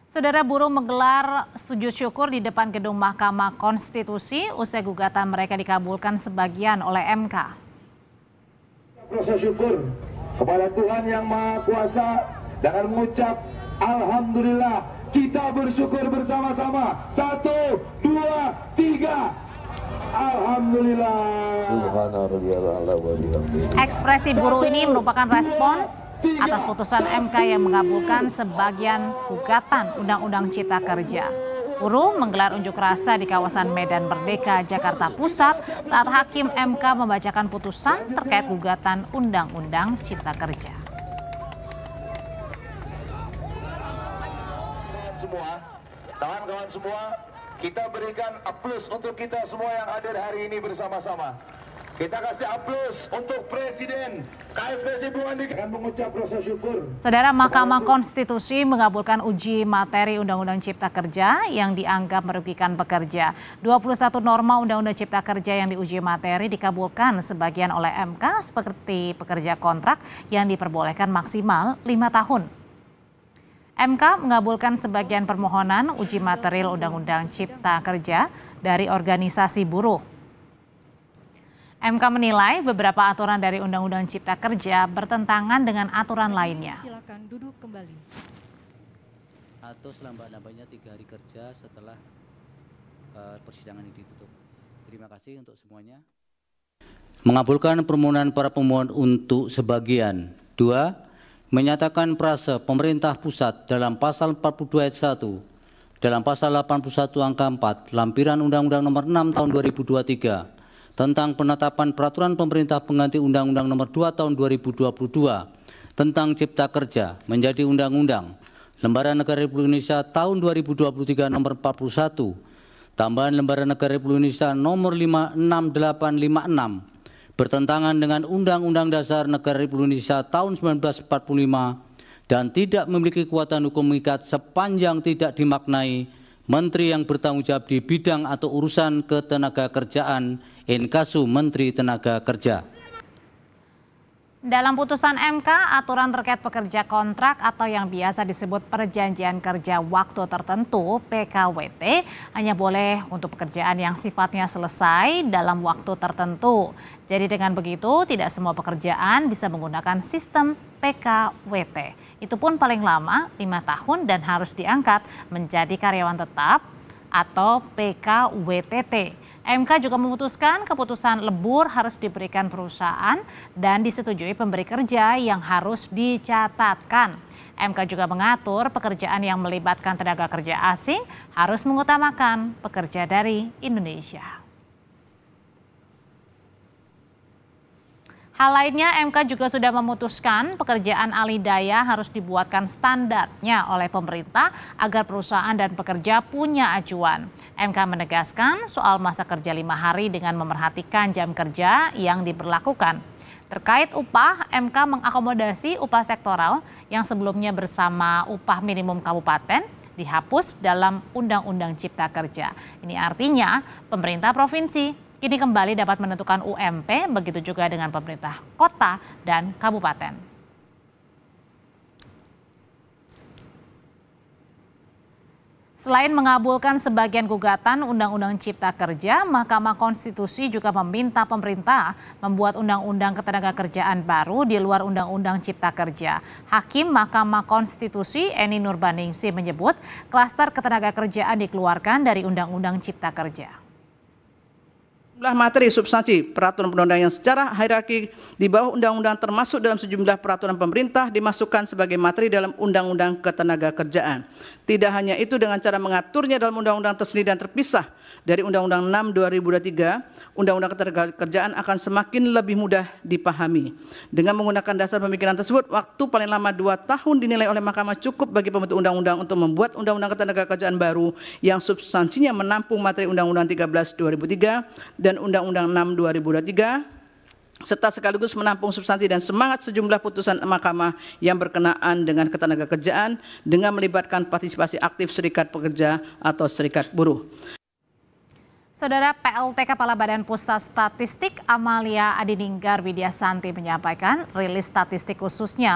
Saudara buruh menggelar sujud syukur di depan gedung Mahkamah Konstitusi usai gugatan mereka dikabulkan sebagian oleh MK. Proses syukur kepada Tuhan Yang Maha Kuasa dengan mengucap Alhamdulillah, kita bersyukur bersama-sama. 1, 2, 3. Alhamdulillah. Ekspresi buruh ini merupakan respons atas putusan MK yang mengabulkan sebagian gugatan Undang-Undang Cipta Kerja. Buruh menggelar unjuk rasa di kawasan Medan Merdeka, Jakarta Pusat saat Hakim MK membacakan putusan terkait gugatan Undang-Undang Cipta Kerja. Kawan-kawan semua, kita berikan aplaus untuk kita semua yang hadir hari ini bersama-sama. Kita kasih aplaus untuk Presiden KSPC Bung Andi akan mengucap proses syukur. Saudara, Mahkamah Konstitusi mengabulkan uji materi Undang-Undang Cipta Kerja yang dianggap merugikan pekerja. 21 norma Undang-Undang Cipta Kerja yang diuji materi dikabulkan sebagian oleh MK seperti pekerja kontrak yang diperbolehkan maksimal 5 tahun. MK mengabulkan sebagian permohonan uji material Undang-Undang Cipta Kerja dari organisasi buruh. MK menilai beberapa aturan dari Undang-Undang Cipta Kerja bertentangan dengan aturan lainnya. Silakan duduk kembali. Atau selambat-lambatnya 3 hari kerja setelah persidangan ini ditutup. Terima kasih untuk semuanya. Mengabulkan permohonan para pemohon untuk sebagian. 2. Menyatakan prase pemerintah pusat dalam pasal 42 ayat 1, dalam pasal 81 angka 4, lampiran Undang-Undang Nomor 6 Tahun 2023 tentang penetapan peraturan pemerintah pengganti Undang-Undang Nomor 2 Tahun 2022 tentang Cipta Kerja menjadi Undang-Undang Lembaran Negara Republik Indonesia Tahun 2023 Nomor 41, tambahan Lembaran Negara Republik Indonesia Nomor 56856 bertentangan dengan Undang-Undang Dasar Negara Republik Indonesia tahun 1945 dan tidak memiliki kekuatan hukum mengikat sepanjang tidak dimaknai Menteri yang bertanggung jawab di bidang atau urusan ketenagakerjaan inkasu Menteri Tenaga Kerja. Dalam putusan MK, aturan terkait pekerja kontrak atau yang biasa disebut perjanjian kerja waktu tertentu (PKWT) hanya boleh untuk pekerjaan yang sifatnya selesai dalam waktu tertentu. Jadi dengan begitu tidak semua pekerjaan bisa menggunakan sistem PKWT. Itu pun paling lama 5 tahun dan harus diangkat menjadi karyawan tetap atau PKWTT. MK juga memutuskan keputusan lembur harus diberikan perusahaan dan disetujui pemberi kerja yang harus dicatatkan. MK juga mengatur pekerjaan yang melibatkan tenaga kerja asing harus mengutamakan pekerja dari Indonesia. Hal lainnya, MK juga sudah memutuskan pekerjaan alih daya harus dibuatkan standarnya oleh pemerintah agar perusahaan dan pekerja punya acuan. MK menegaskan soal masa kerja 5 hari dengan memerhatikan jam kerja yang diberlakukan. Terkait upah, MK mengakomodasi upah sektoral yang sebelumnya bersama upah minimum kabupaten dihapus dalam Undang-Undang Cipta Kerja. Ini artinya pemerintah provinsi kini kembali dapat menentukan UMP, begitu juga dengan pemerintah kota dan kabupaten. Selain mengabulkan sebagian gugatan Undang-Undang Cipta Kerja, Mahkamah Konstitusi juga meminta pemerintah membuat Undang-Undang Ketenagakerjaan baru di luar Undang-Undang Cipta Kerja. Hakim Mahkamah Konstitusi Eni Nurbaningsih menyebut klaster ketenagakerjaan dikeluarkan dari Undang-Undang Cipta Kerja. Sejumlah materi substansi peraturan perundang-undangan yang secara hierarki di bawah undang-undang termasuk dalam sejumlah peraturan pemerintah dimasukkan sebagai materi dalam Undang-Undang Ketenagakerjaan. Tidak hanya itu, dengan cara mengaturnya dalam undang-undang tersendiri dan terpisah dari Undang-Undang 6 2023, Undang-Undang Ketenagakerjaan akan semakin lebih mudah dipahami. Dengan menggunakan dasar pemikiran tersebut, waktu paling lama 2 tahun dinilai oleh Mahkamah cukup bagi pembentuk undang-undang untuk membuat Undang-Undang Ketenagakerjaan baru yang substansinya menampung materi Undang-Undang 13 2003 dan Undang-Undang 6 2023, serta sekaligus menampung substansi dan semangat sejumlah putusan mahkamah yang berkenaan dengan ketenagakerjaan dengan melibatkan partisipasi aktif serikat pekerja atau serikat buruh. Saudara, PLT Kepala Badan Pusat Statistik Amalia Adininggar Widyasanti menyampaikan rilis statistik khususnya